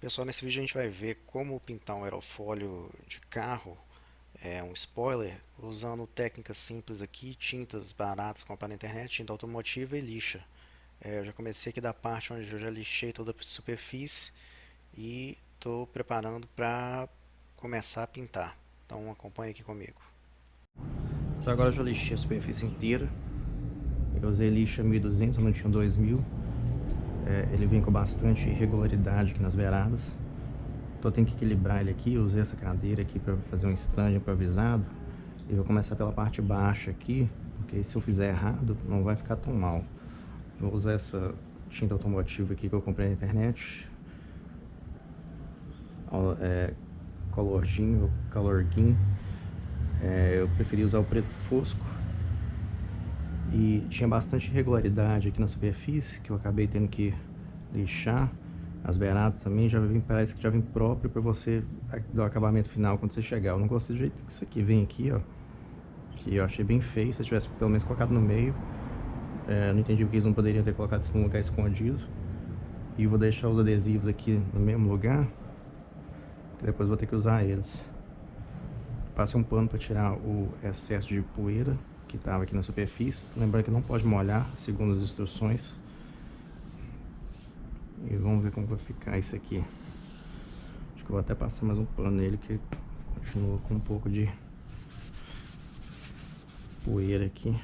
Pessoal, nesse vídeo a gente vai ver como pintar um aerofólio de carro, um spoiler, usando técnicas simples aqui, tintas baratas compradas na internet, tinta automotiva e lixa. Eu já comecei aqui da parte onde eu já lixei toda a superfície e estou preparando para começar a pintar. Então acompanhe aqui comigo. Então agora eu já lixei a superfície inteira. Eu usei lixa 1200, eu não tinha 2000. Ele vem com bastante irregularidade aqui nas beiradas. Então eu tenho que equilibrar ele aqui. Eu usei essa cadeira aqui para fazer um stand improvisado. E vou começar pela parte baixa aqui, porque se eu fizer errado não vai ficar tão mal. Vou usar essa tinta automotiva aqui que eu comprei na internet. Colorgin. Eu preferi usar o preto fosco. E tinha bastante irregularidade aqui na superfície, que eu acabei tendo que lixar. As beiradas também já vem, parece que já vem próprio para você dar o acabamento final quando você chegar. Eu não gostei do jeito que isso aqui vem aqui, ó. Que eu achei bem feio. Se eu tivesse pelo menos colocado no meio. Não entendi porque eles não poderiam ter colocado isso num lugar escondido. E vou deixar os adesivos aqui no mesmo lugar, que depois vou ter que usar eles. Passei um pano para tirar o excesso de poeira que estava aqui na superfície. Lembrando que não pode molhar, segundo as instruções. E vamos ver como vai ficar isso aqui. Acho que eu vou até passar mais um pano nele, que continua com um pouco de poeira aqui.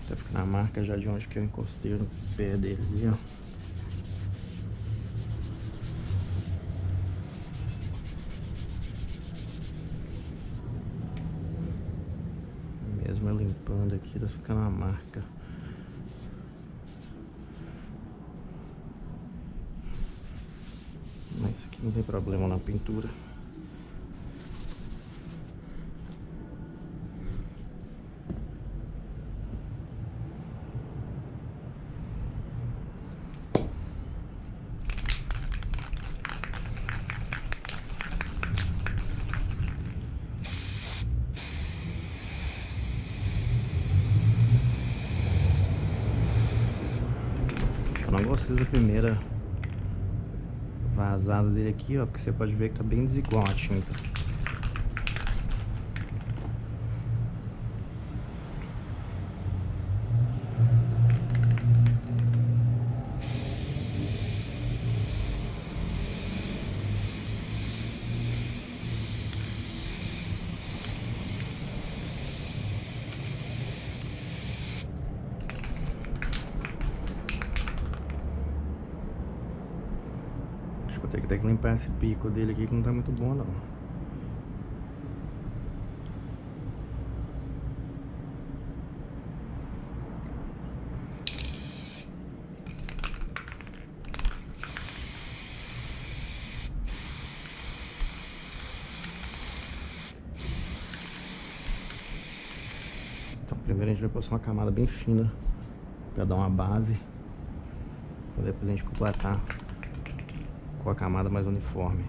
Tá ficando a marca já de onde que eu encostei no pé dele ali, ó. Mesmo eu limpando aqui, tá ficando a marca. Mas isso aqui não tem problema na pintura. Eu não gostei da primeira vazada dele aqui, ó, porque você pode ver que tá bem desigual a tinta. Acho que vou ter que até limpar esse pico dele aqui, que não tá muito bom não. Então primeiro a gente vai passar uma camada bem fina para dar uma base, para depois a gente completar com a camada mais uniforme.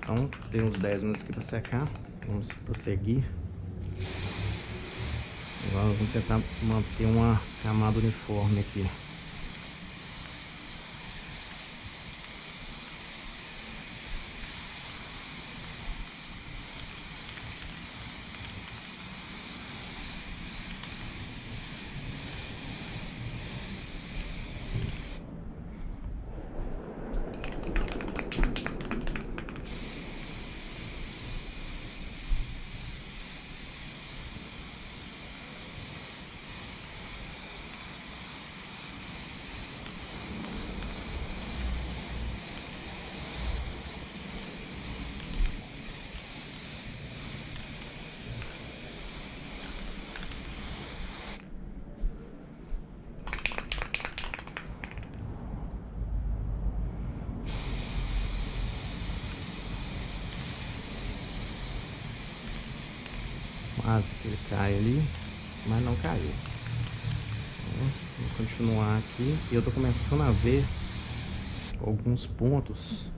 Então, tem uns 10 minutos aqui para secar. Vamos prosseguir. Agora vamos tentar manter uma camada uniforme aqui. Quase que ele cai ali, mas não caiu. Então, vou continuar aqui. E eu tô começando a ver alguns pontos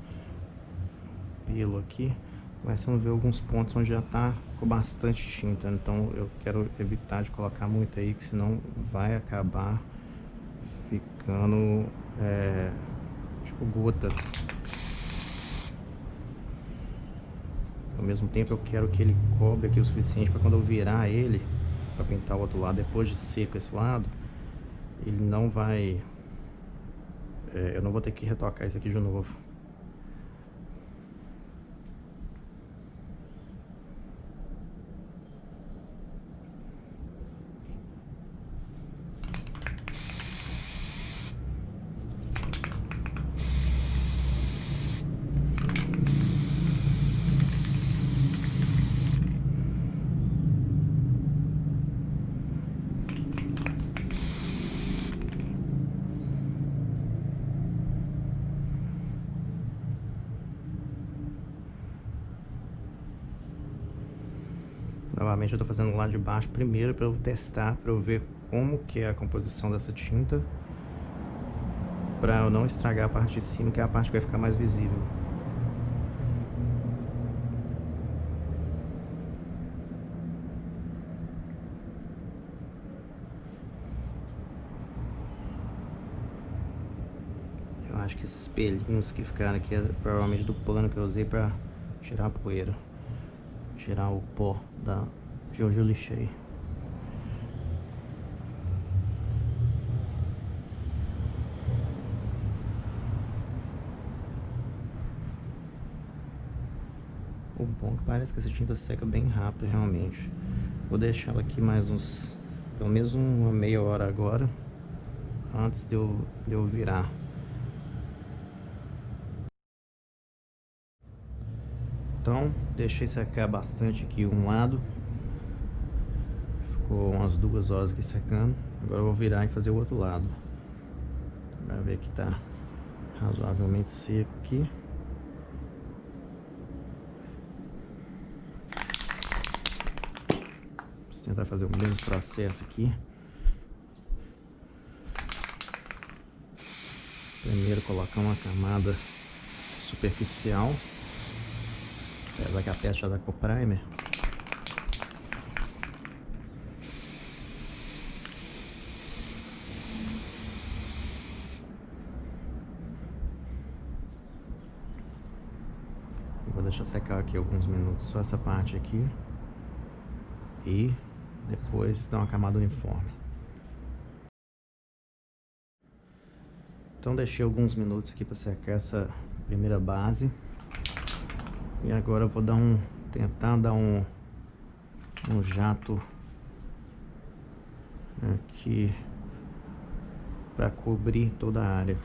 pelo aqui. Começando a ver alguns pontos onde já tá com bastante tinta. Então eu quero evitar de colocar muito aí, que senão vai acabar ficando tipo gota. Ao mesmo tempo eu quero que ele cobre aqui o suficiente para quando eu virar ele para pintar o outro lado, depois de seco esse lado, ele não vai... eu não vou ter que retocar isso aqui de novo. Novamente eu estou fazendo lá de baixo primeiro para eu testar, para eu ver como que é a composição dessa tinta, para eu não estragar a parte de cima, que é a parte que vai ficar mais visível. Eu acho que esses pelinhos que ficaram aqui é provavelmente do pano que eu usei para tirar a poeira, tirar o pó de onde eu lixei. O bom é que parece que essa tinta seca bem rápido, realmente. Vou deixar ela aqui mais uns... pelo menos uma meia hora agora, antes de eu virar. Então, deixei secar bastante aqui um lado. Ficou umas 2 horas aqui secando. Agora eu vou virar e fazer o outro lado. Pra ver que tá razoavelmente seco aqui. Vou tentar fazer o mesmo processo aqui. Primeiro colocar uma camada superficial. Apesar que a peça já tá com o primer. Vou deixar secar aqui alguns minutos só essa parte aqui. E depois dar uma camada uniforme. Então deixei alguns minutos aqui para secar essa primeira base. E agora eu vou tentar dar um jato aqui para cobrir toda a área.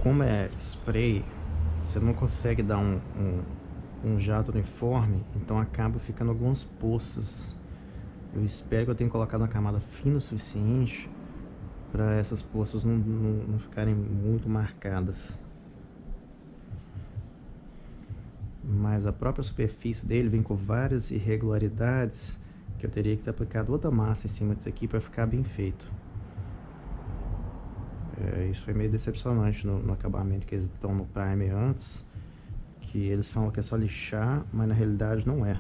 Como é spray, você não consegue dar um jato uniforme, então acaba ficando algumas poças. Eu espero que eu tenha colocado uma camada fina o suficiente para essas poças não ficarem muito marcadas. Mas a própria superfície dele vem com várias irregularidades que eu teria que ter aplicado outra massa em cima disso aqui para ficar bem feito. Isso foi meio decepcionante no acabamento que eles estão no primer antes, que eles falam que é só lixar, mas na realidade não é.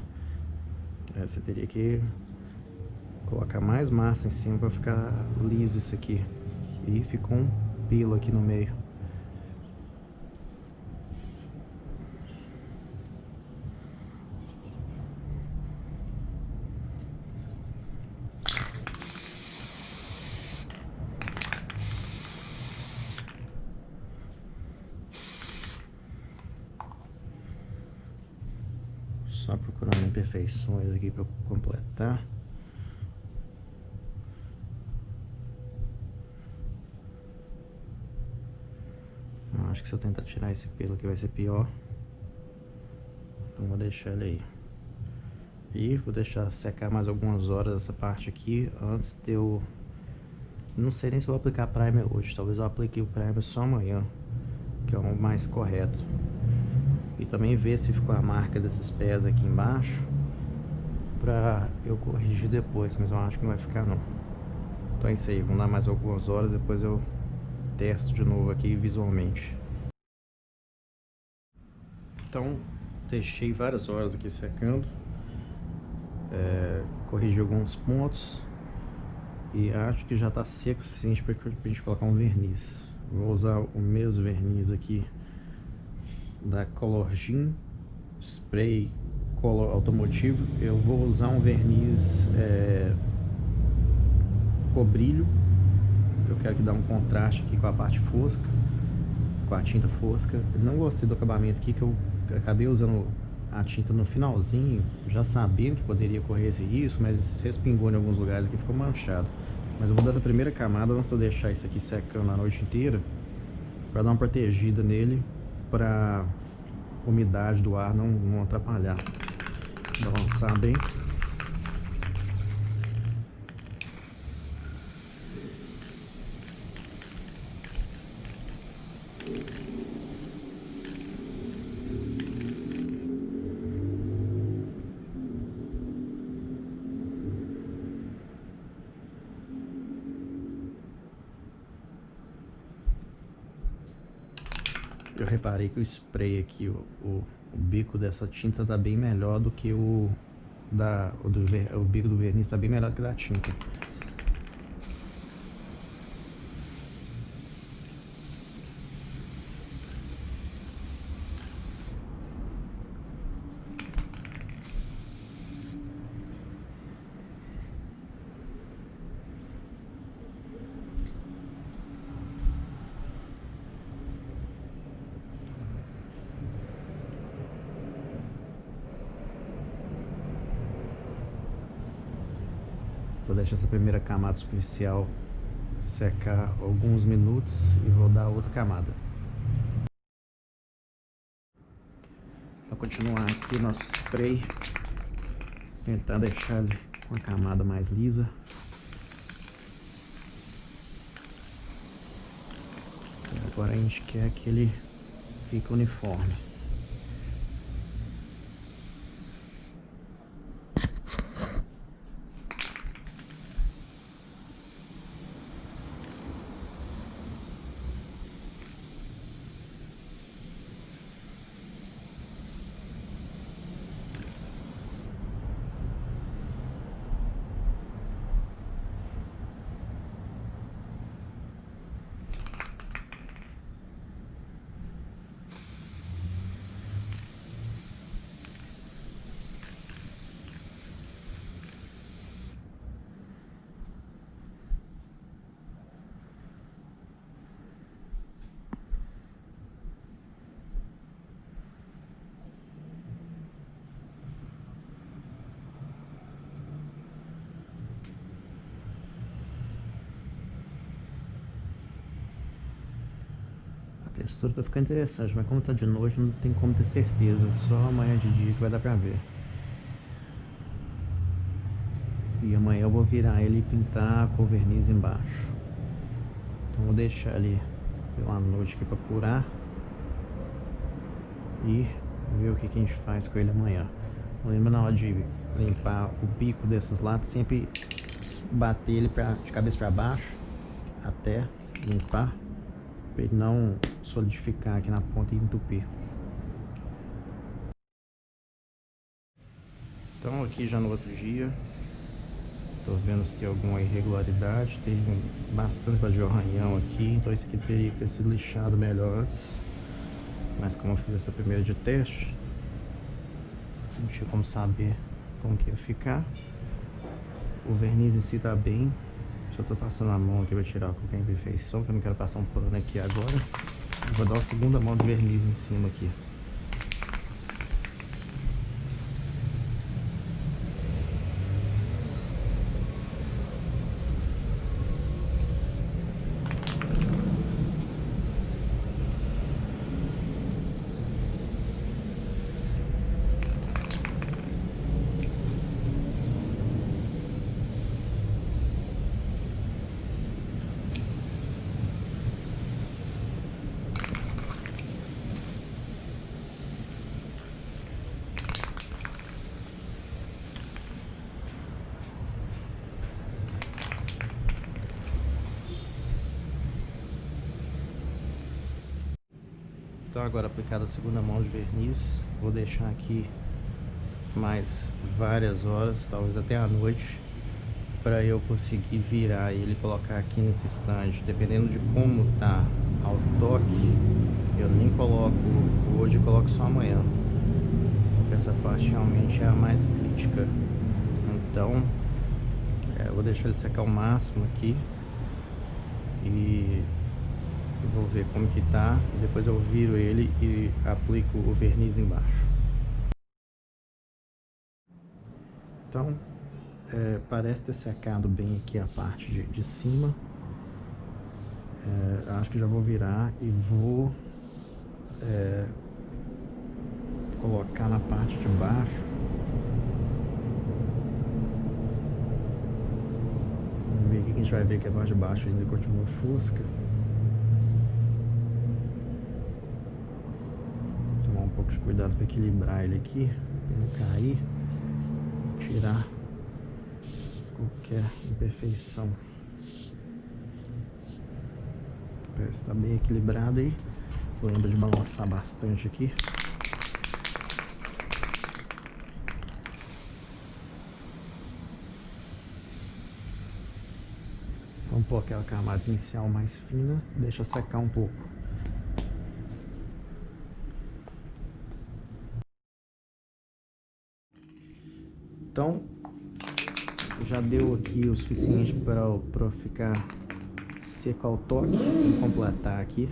Você teria que colocar mais massa em cima para ficar liso isso aqui. E ficou um pelo aqui no meio. Só procurando imperfeições aqui para completar. Eu acho que se eu tentar tirar esse pelo aqui vai ser pior. Então vou deixar ele aí. E vou deixar secar mais algumas horas essa parte aqui antes de eu... Não sei nem se eu vou aplicar primer hoje. Talvez eu aplique o primer só amanhã, que é o mais correto. E também ver se ficou a marca desses pés aqui embaixo, pra eu corrigir depois, mas eu acho que não vai ficar não. Então é isso aí, vamos dar mais algumas horas, depois eu testo de novo aqui visualmente. Então deixei várias horas aqui secando, corrigi alguns pontos e acho que já está seco o suficiente para a gente colocar um verniz. Vou usar o mesmo verniz aqui da Colorgin Spray Color Automotivo. Eu vou usar um verniz cobrilho. Eu quero que dê um contraste aqui com a parte fosca, com a tinta fosca. Eu não gostei do acabamento aqui, que eu acabei usando a tinta no finalzinho, já sabendo que poderia correr esse risco, mas respingou em alguns lugares aqui, ficou manchado. Mas eu vou dar essa primeira camada antes de eu deixar isso aqui secando a noite inteira, para dar uma protegida nele, para a umidade do ar não atrapalhar. Balançar bem. Eu reparei que o spray aqui, o bico dessa tinta tá bem melhor do que o bico do verniz tá bem melhor do que da tinta. Vou deixar essa primeira camada superficial secar alguns minutos e vou dar outra camada. Vou continuar aqui nosso spray, tentar deixar ele com a camada mais lisa. E agora a gente quer que ele fique uniforme. A textura tá ficando interessante, mas como tá de noite não tem como ter certeza, só amanhã de dia que vai dar pra ver. E amanhã eu vou virar ele e pintar com verniz embaixo. Então vou deixar ele pela noite aqui pra curar e ver o que a gente faz com ele amanhã. Não lembra na hora de limpar o bico desses lados, sempre bater ele de cabeça para baixo até limpar, para ele não solidificar aqui na ponta e entupir. Então aqui já no outro dia, tô vendo se tem alguma irregularidade. Tem bastante de arranhão aqui, então isso aqui teria que ter sido lixado melhor antes. Mas como eu fiz essa primeira de teste, não tinha como saber como que ia ficar. O verniz em si tá bem. Só tô passando a mão aqui pra tirar qualquer imperfeição, que eu não quero passar um pano aqui agora. Eu vou dar uma segunda mão de verniz em cima aqui. Então agora aplicada a segunda mão de verniz, vou deixar aqui mais várias horas, talvez até a noite, para eu conseguir virar ele e colocar aqui nesse stand. Dependendo de como tá ao toque, eu nem coloco hoje, coloco só amanhã, porque essa parte realmente é a mais crítica. Então eu vou deixar ele secar o máximo aqui e vou ver como que tá, e depois eu viro ele e aplico o verniz embaixo. Então parece ter secado bem aqui a parte de cima. Acho que já vou virar e vou colocar na parte de baixo. Vamos ver aqui que a gente vai ver que a parte de baixo ainda continua fosca. Tomar um pouco de cuidado para equilibrar ele aqui, para não cair, tirar qualquer imperfeição. Está bem equilibrado aí. Lembra de balançar bastante aqui. Vamos pôr aquela camada inicial mais fina e deixa secar um pouco. Então já deu aqui o suficiente para ficar seco ao toque. Vou completar aqui.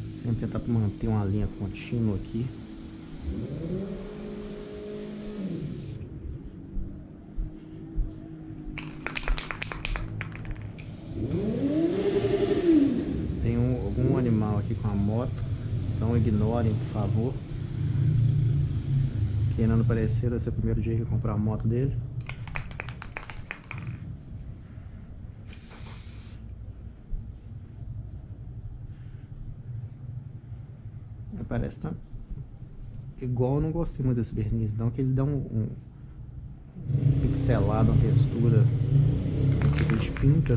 Sempre tentar manter uma linha contínua aqui. Tem algum animal aqui com a moto, então ignorem, por favor. Quem não aparecer, vai ser o primeiro dia que eu comprar a moto dele. Parece tá igual. Eu não gostei muito desse verniz não, que ele dá um pixelado, uma textura que despinta,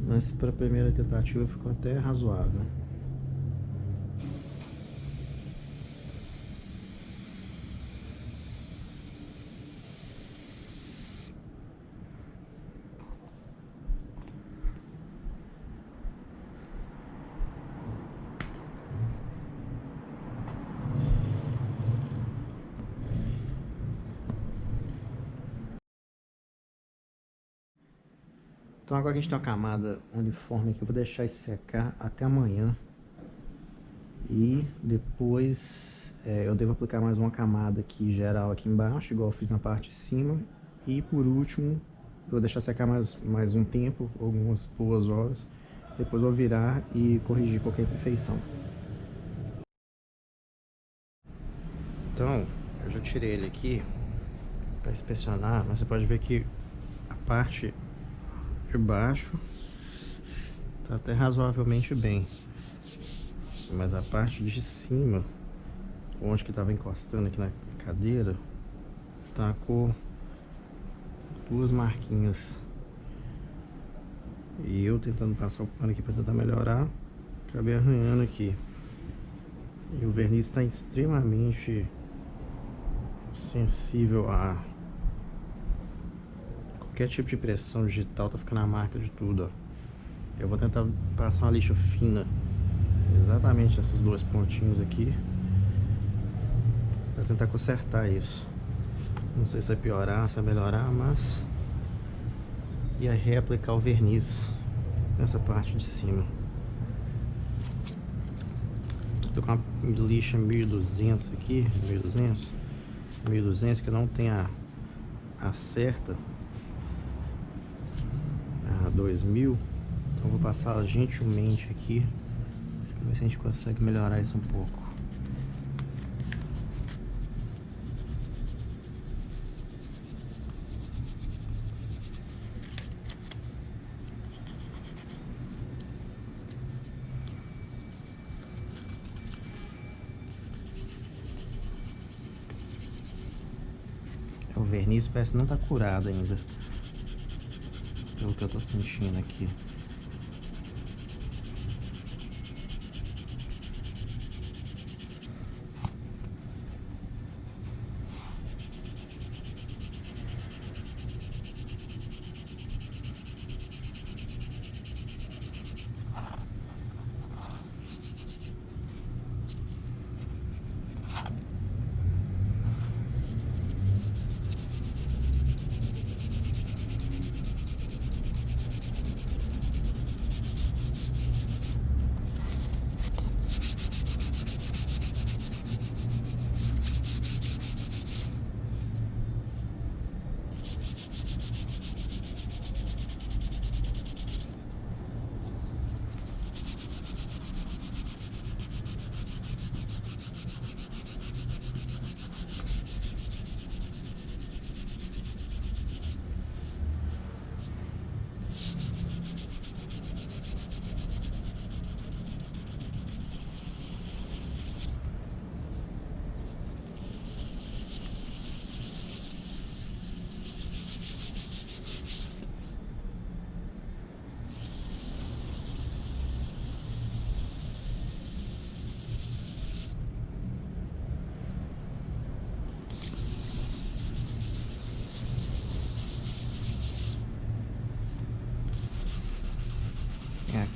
mas para a primeira tentativa ficou até razoável. Então agora que a gente tem uma camada uniforme aqui, eu vou deixar isso secar até amanhã. E depois eu devo aplicar mais uma camada aqui geral aqui embaixo, igual eu fiz na parte de cima. E por último, eu vou deixar secar mais um tempo, algumas boas horas. Depois eu vou virar e corrigir qualquer imperfeição. Então, eu já tirei ele aqui para inspecionar, mas você pode ver que a parte de baixo tá até razoavelmente bem. mas a parte de cima, onde que estava encostando aqui na cadeira, tá com duas marquinhas. E eu tentando passar o pano aqui para tentar melhorar, acabei arranhando aqui. E o verniz está extremamente sensível a qualquer tipo de pressão digital, tá ficando a marca de tudo, ó. Eu vou tentar passar uma lixa fina exatamente nesses dois pontinhos aqui para tentar consertar isso. Não sei se vai piorar, se vai melhorar, mas e aí reaplicar o verniz nessa parte de cima. Tô com uma lixa 1200 aqui, 1200 que não tem a certa, a 2000. Então vou passar gentilmente aqui para ver se a gente consegue melhorar isso um pouco. O verniz parece que não tá curado ainda, pelo que eu tô sentindo aqui.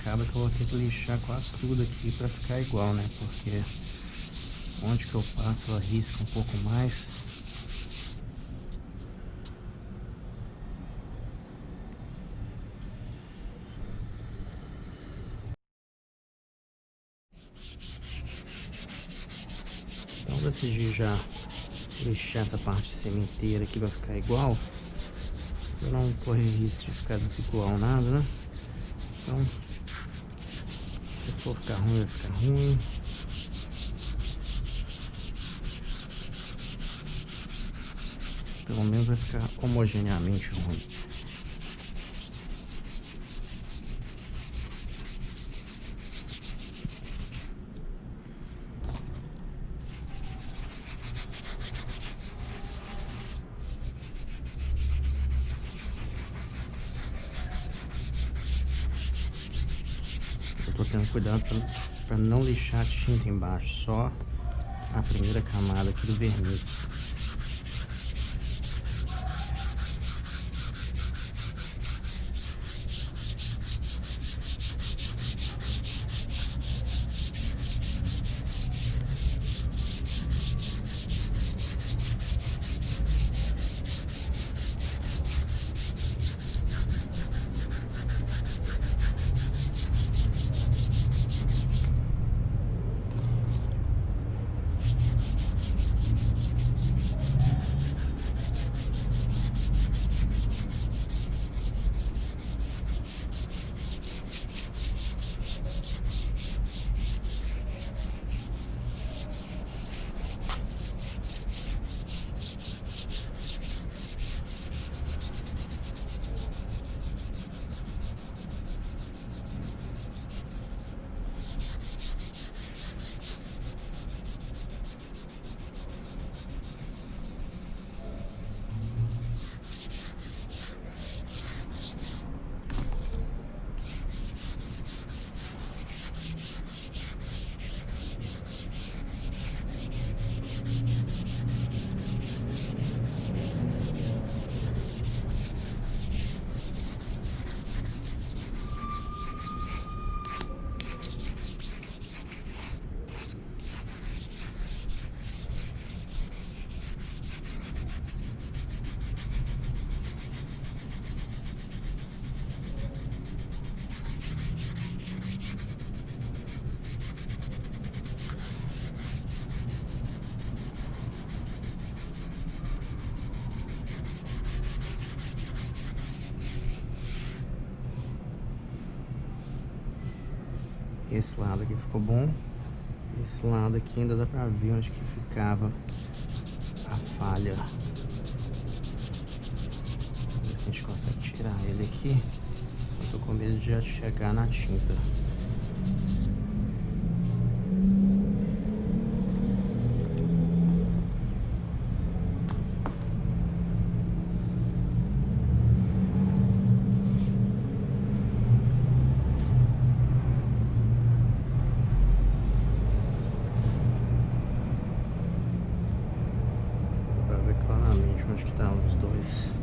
Acaba que eu vou ter que lixar quase tudo aqui para ficar igual, né? Porque onde que eu passo ela risca um pouco mais. Então eu decidi já lixar essa parte de cima inteira aqui, vai ficar igual. Pra não correr risco de ficar desigual nada, né? Então, se for ficar ruim, vai ficar ruim. Pelo menos vai ficar homogeneamente ruim. Eu tô tendo cuidado para não lixar a tinta embaixo, só a primeira camada aqui do verniz. Esse lado aqui ficou bom. Esse lado aqui ainda dá pra ver onde que ficava a falha. Vamos ver se a gente consegue tirar ele aqui. Eu tô com medo de já chegar na tinta. Dá pra ver claramente onde que estavam os dois.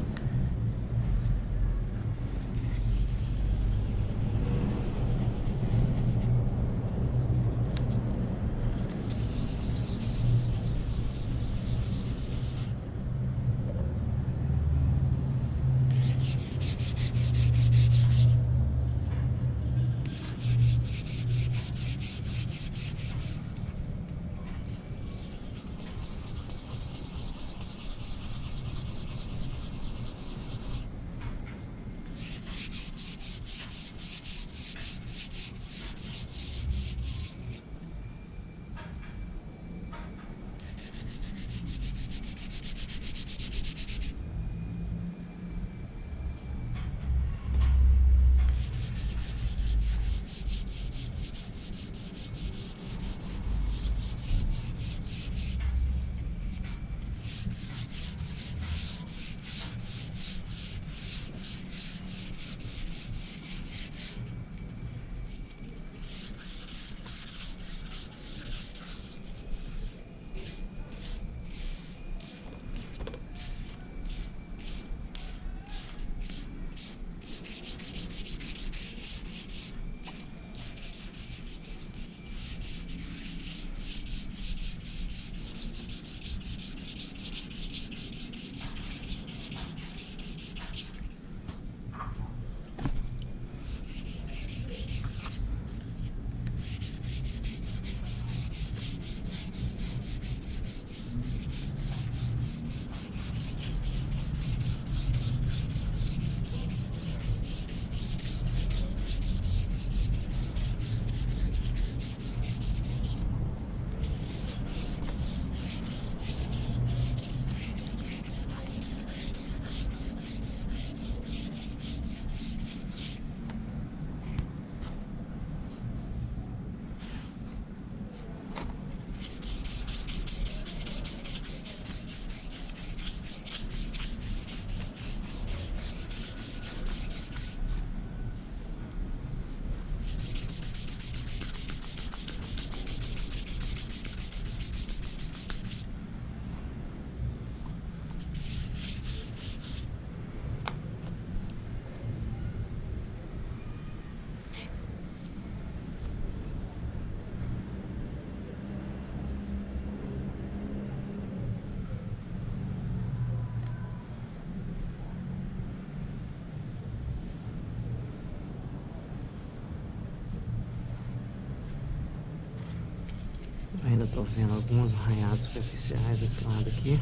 Ainda tô vendo alguns arranhados superficiais desse lado aqui.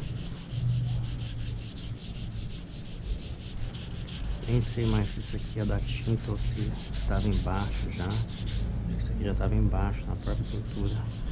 Nem sei mais se isso aqui é da tinta ou se estava embaixo já. Acho que isso aqui já estava embaixo na própria pintura.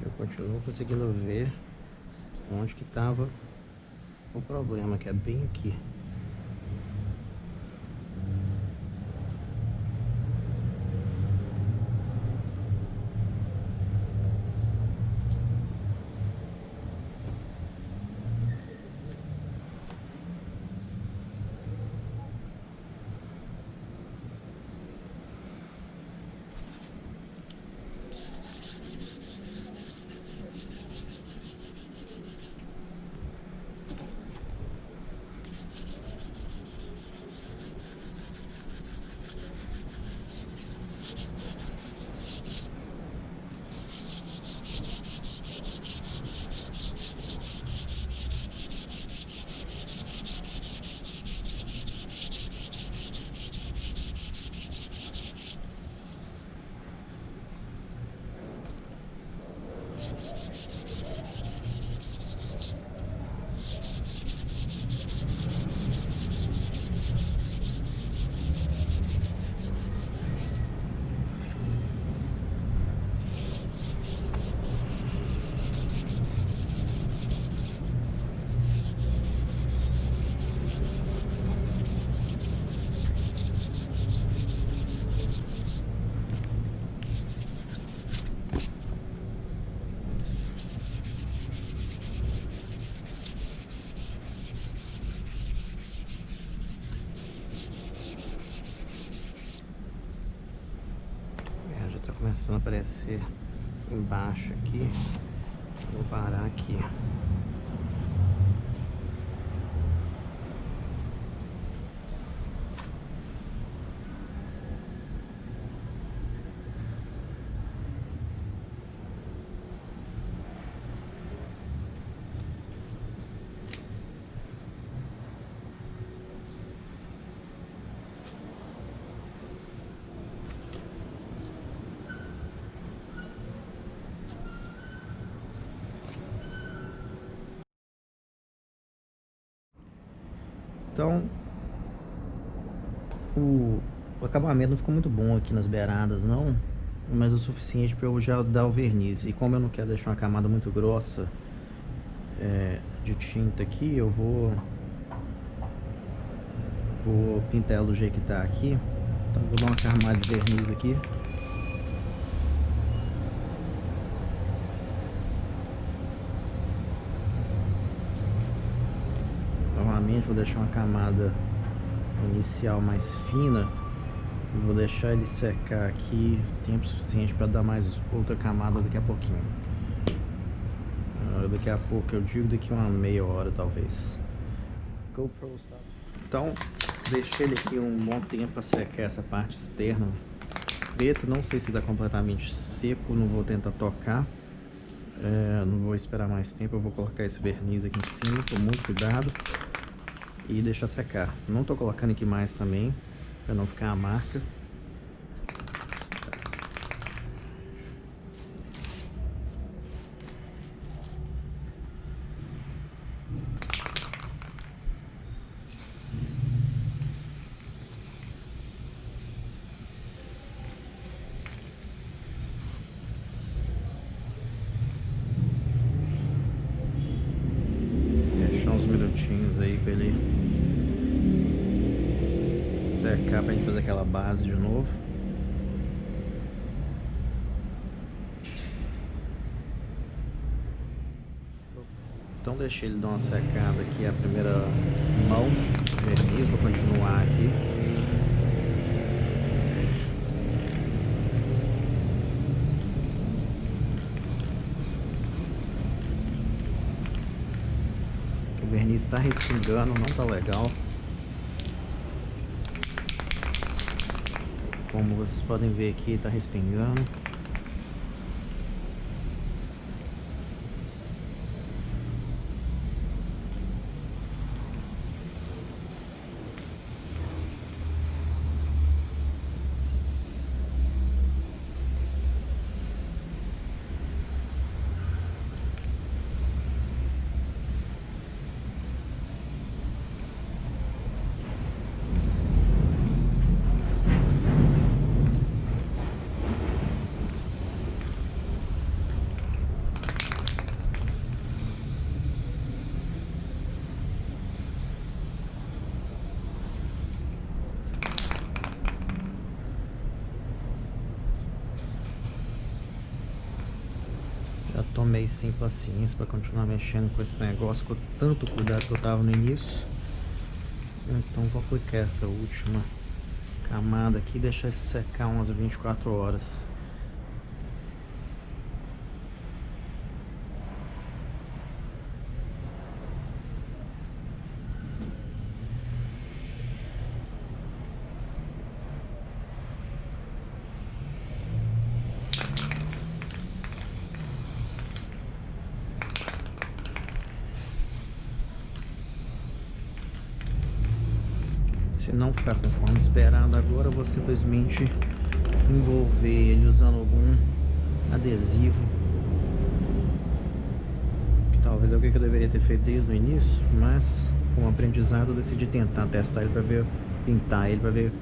Eu continuo conseguindo ver onde que estava o problema, que é bem aqui. começando a aparecer embaixo aqui. Vou parar aqui. Então, o acabamento não ficou muito bom aqui nas beiradas não, mas é o suficiente para eu já dar o verniz. E como eu não quero deixar uma camada muito grossa de tinta aqui, eu vou pintar ela do jeito que tá aqui. Então vou dar uma camada de verniz aqui. Novamente vou deixar uma camada inicial mais fina e vou deixar ele secar aqui tempo suficiente para dar mais outra camada daqui a pouquinho. Daqui a pouco, eu digo daqui uma meia hora talvez. Então deixei ele aqui um bom tempo para secar essa parte externa preta. Não sei se está completamente seco, não vou tentar tocar. Não vou esperar mais tempo, eu vou colocar esse verniz aqui em cima com muito cuidado e deixar secar. Não estou colocando aqui mais também para não ficar a marca. Deixar uns minutinhos aí para ele secar, para a gente fazer aquela base de novo. Então deixei ele dar uma secada aqui a primeira mão do verniz. Vou continuar aqui. O verniz está respingando, não está legal. Como vocês podem ver aqui, está respingando. Já tomei sem paciência para continuar mexendo com esse negócio com tanto cuidado que eu tava no início. Então vou aplicar essa última camada aqui e deixar isso secar umas 24 horas. Se não ficar conforme esperado agora, eu vou simplesmente envolver ele usando algum adesivo, que talvez é o que eu deveria ter feito desde o início, mas com o aprendizado eu decidi tentar testar ele para ver, pintar ele para ver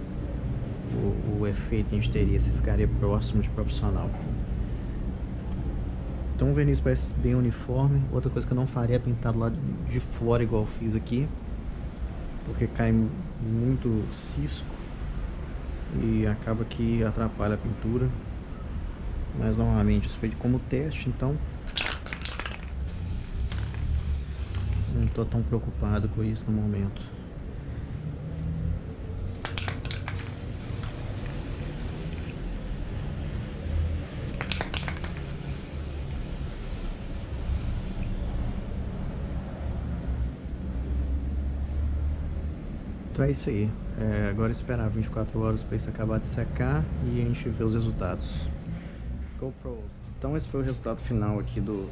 o efeito que a gente teria, se ficaria próximo de profissional. Então o verniz parece bem uniforme. Outra coisa que eu não faria é pintar do lado de fora igual eu fiz aqui, porque cai muito cisco e acaba que atrapalha a pintura. Mas novamente isso foi como teste, então não estou tão preocupado com isso no momento. então é isso aí. Agora esperar 24 horas para isso acabar de secar e a gente vê os resultados. GoPros. Então esse foi o resultado final aqui do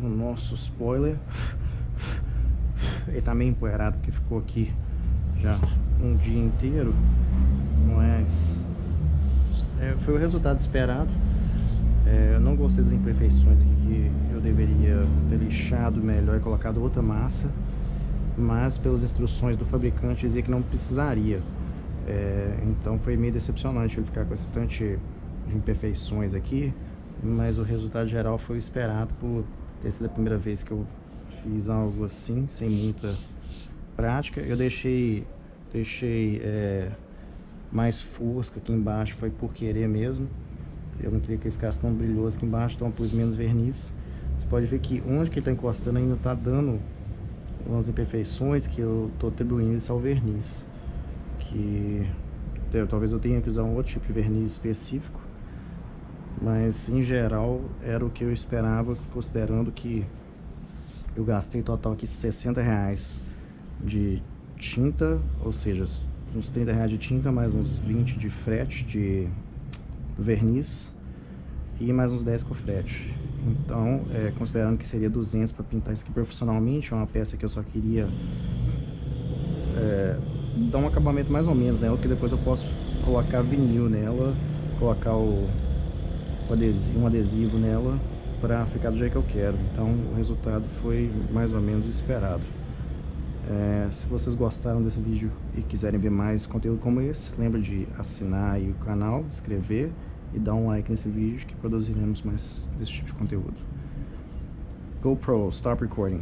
nosso spoiler. Ele tá meio empoeirado porque ficou aqui já um dia inteiro, mas foi o resultado esperado. Eu não gostei das imperfeições aqui, que eu deveria ter lixado melhor e colocado outra massa, mas pelas instruções do fabricante dizia que não precisaria. Então foi meio decepcionante ele ficar com esse tanto de imperfeições aqui, mas o resultado geral foi o esperado por ter sido a primeira vez que eu fiz algo assim, sem muita prática. Eu deixei mais fosca aqui embaixo, foi por querer mesmo. Eu não queria que ele ficasse tão brilhoso aqui embaixo, então eu pus menos verniz. Você pode ver que onde que ele está encostando ainda está dando umas imperfeições que eu estou atribuindo isso ao verniz. Que talvez eu tenha que usar um outro tipo de verniz específico, mas em geral era o que eu esperava, considerando que eu gastei total aqui R$60 de tinta, ou seja, uns R$30 de tinta, mais uns 20 de frete de verniz e mais uns 10 com frete. Então, considerando que seria 200 para pintar isso aqui profissionalmente, é uma peça que eu só queria dar um acabamento mais ou menos nela, que depois eu posso colocar vinil nela, colocar um adesivo nela para ficar do jeito que eu quero. Então o resultado foi mais ou menos o esperado. Se vocês gostaram desse vídeo e quiserem ver mais conteúdo como esse, lembra de assinar aí o canal, inscrever e dar um like nesse vídeo, que produziremos mais desse tipo de conteúdo. GoPro, stop recording.